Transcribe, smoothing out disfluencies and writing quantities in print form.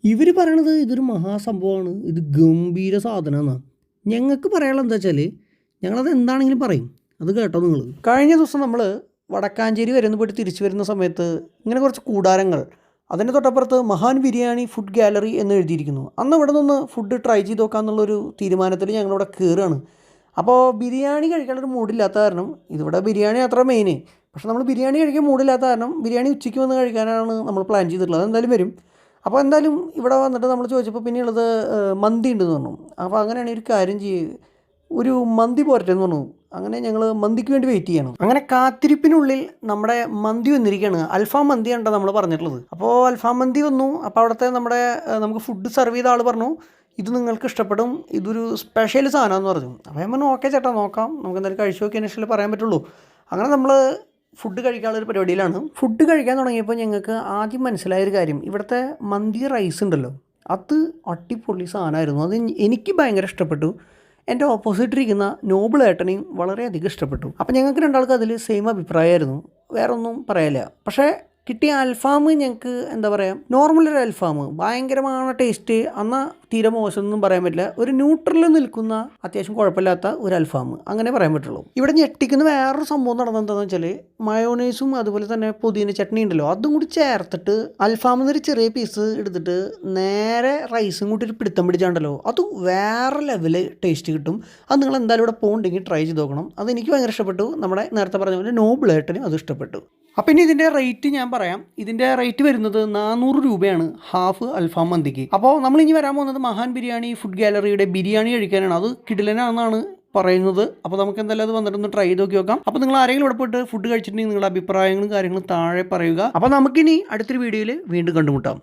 ഇവർ പറയണത് ഇതൊരു മഹാസംഭവമാണ്, ഇത് ഗംഭീര സാധനമാണ്. ഞങ്ങൾക്ക് പറയാനുള്ളത് എന്താ വെച്ചാൽ ഞങ്ങളത് എന്താണെങ്കിലും പറയും. അത് കേട്ടോ നിങ്ങൾ. കഴിഞ്ഞ ദിവസം നമ്മൾ വടക്കാഞ്ചേരി വരെ പോയിട്ട് തിരിച്ചു വരുന്ന സമയത്ത് ഇങ്ങനെ കുറച്ച് കൂടാരങ്ങൾ, അതിൻ്റെ തൊട്ടപ്പുറത്ത് മഹാൻ ബിരിയാണി ഫുഡ് ഗാലറി എന്ന് എഴുതിയിരിക്കുന്നു. അന്ന് ഇവിടെ നിന്ന് ഫുഡ് ട്രൈ ചെയ്ത് നോക്കാമെന്നുള്ളൊരു തീരുമാനത്തിൽ ഞങ്ങളിവിടെ കയറുകയാണ്. അപ്പോൾ ബിരിയാണി കഴിക്കാനൊരു മൂഡില്ലാത്ത കാരണം, ഇതിവിടെ ബിരിയാണി അത്ര മെയിൻ, പക്ഷെ നമ്മൾ ബിരിയാണി കഴിക്കാൻ മൂഡില്ലാത്ത കാരണം ബിരിയാണി ഉച്ചയ്ക്ക് വന്ന് കഴിക്കാനാണ് നമ്മൾ പ്ലാൻ ചെയ്തിട്ടുള്ളത്. അതെന്തായാലും വരും. അപ്പോൾ എന്തായാലും ഇവിടെ വന്നിട്ട് നമ്മൾ ചോദിച്ചപ്പോൾ പിന്നെയുള്ളത് മന്തി ഉണ്ടെന്ന് പറഞ്ഞു. അപ്പോൾ അങ്ങനെയാണെങ്കിൽ ഒരു കാര്യം ചെയ്യുക, ഒരു മന്തി പോരട്ടെ എന്ന് പറഞ്ഞു. അങ്ങനെ ഞങ്ങൾ മന്തിക്ക് വേണ്ടി വെയിറ്റ് ചെയ്യണം. അങ്ങനെ കാത്തിരിപ്പിനുള്ളിൽ നമ്മുടെ മന്തി വന്നിരിക്കുകയാണ്. അൽഫാം മന്തിയാണ് നമ്മൾ പറഞ്ഞിട്ടുള്ളത്. അപ്പോൾ അൽഫാം മന്തി വന്നു. അപ്പോൾ അവിടുത്തെ നമുക്ക് ഫുഡ് സെർവ് ചെയ്ത ആൾ പറഞ്ഞു, ഇത് നിങ്ങൾക്ക് ഇഷ്ടപ്പെടും, ഇതൊരു സ്പെഷ്യൽ സാധനമാണെന്ന് പറഞ്ഞു. അപ്പോൾ ഞാൻ പറഞ്ഞു ഓക്കെ ചേട്ടാ, നോക്കാം, നമുക്ക് എന്തായാലും കഴിച്ചു നോക്കിയതിന് ശേഷം പറയാൻ പറ്റുള്ളൂ. അങ്ങനെ നമ്മൾ ഫുഡ് കഴിക്കാനുള്ളൊരു പരിപാടിയിലാണ്. ഫുഡ് കഴിക്കാൻ തുടങ്ങിയപ്പോൾ ഞങ്ങൾക്ക് ആദ്യം മനസ്സിലായൊരു കാര്യം, ഇവിടുത്തെ മന്തി റൈസ് ഉണ്ടല്ലോ, അത് അടിപൊളി സാധനമായിരുന്നു. അത് എനിക്ക് ഭയങ്കര ഇഷ്ടപ്പെട്ടു. എൻ്റെ ഓപ്പോസിറ്റിരിക്കുന്ന നോബിൾ ഏട്ടനെയും വളരെയധികം ഇഷ്ടപ്പെട്ടു. അപ്പം ഞങ്ങൾക്ക് രണ്ടാൾക്ക് അതിൽ സെയിം അഭിപ്രായമായിരുന്നു, വേറെ ഒന്നും പറയാനില്ല. പക്ഷേ കിട്ടിയ അൽഫാം ഞങ്ങൾക്ക് എന്താ പറയുക, നോർമലൊരു അൽഫാം, ഭയങ്കരமான ടേസ്റ്റ്, എന്നാൽ തീരെ മോശമൊന്നും പറയാൻ പറ്റില്ല, ഒരു ന്യൂട്രലിൽ നിൽക്കുന്ന അത്യാവശ്യം കുഴപ്പമില്ലാത്ത ഒരു അൽഫാം, അങ്ങനെ പറയാൻ പറ്റുള്ളൂ. ഇവിടെ ഞെട്ടിക്കുന്ന വേറൊരു സംഭവം നടന്നത് എന്താണെന്ന് വെച്ചാൽ, മയോണൈസും അതുപോലെ തന്നെ പുതിന ചട്നി ഉണ്ടല്ലോ, അതും കൂടി ചേർത്തിട്ട് അൽഫാമിന്നൊരു ചെറിയ പീസ് എടുത്തിട്ട് നേരെ റൈസും കൂടി ഒരു പിടുത്തം പിടിച്ചാണ്ടല്ലോ, അത് വേറെ ലെവല് ടേസ്റ്റ് കിട്ടും. അത് നിങ്ങൾ എന്തായാലും ഇവിടെ പോകുന്നുണ്ടെങ്കിൽ ട്രൈ ചെയ്ത് നോക്കണം. അതെനിക്ക് ഭയങ്കര ഇഷ്ടപ്പെട്ടു. നമ്മുടെ നേരത്തെ പറഞ്ഞ പോലെ നോബിളേട്ടനും അത് ഇഷ്ടപ്പെട്ടു. അപ്പം ഇനി ഇതിൻ്റെ റേറ്റ് ഞാൻ പറയാം. ഇതിൻ്റെ റേറ്റ് വരുന്നത് 400 രൂപയാണ് ഹാഫ് അൽഫാം മന്തിക്ക്. അപ്പോൾ നമ്മളിനി വരാൻ പോകുന്നത് മഹാൻ ബിരിയാണി ഫുഡ് ഗാലറിയുടെ ബിരിയാണി കഴിക്കാനാണ്. അത് കിടിലനാണെന്നാണ് പറയുന്നത്. അപ്പോൾ നമുക്ക് എന്തായാലും അത് വന്നിട്ടൊന്ന് ട്രൈ ചെയ്ത് നോക്കാം. അപ്പോൾ നിങ്ങൾ ആരെങ്കിലും ഇവിടെ പോയിട്ട് ഫുഡ് കഴിച്ചിട്ടുണ്ടെങ്കിൽ നിങ്ങളുടെ അഭിപ്രായങ്ങളും കാര്യങ്ങളും താഴെ പറയുക. അപ്പോൾ നമുക്കിനി അടുത്തൊരു വീഡിയോയിൽ വീണ്ടും കണ്ടുമുട്ടാം.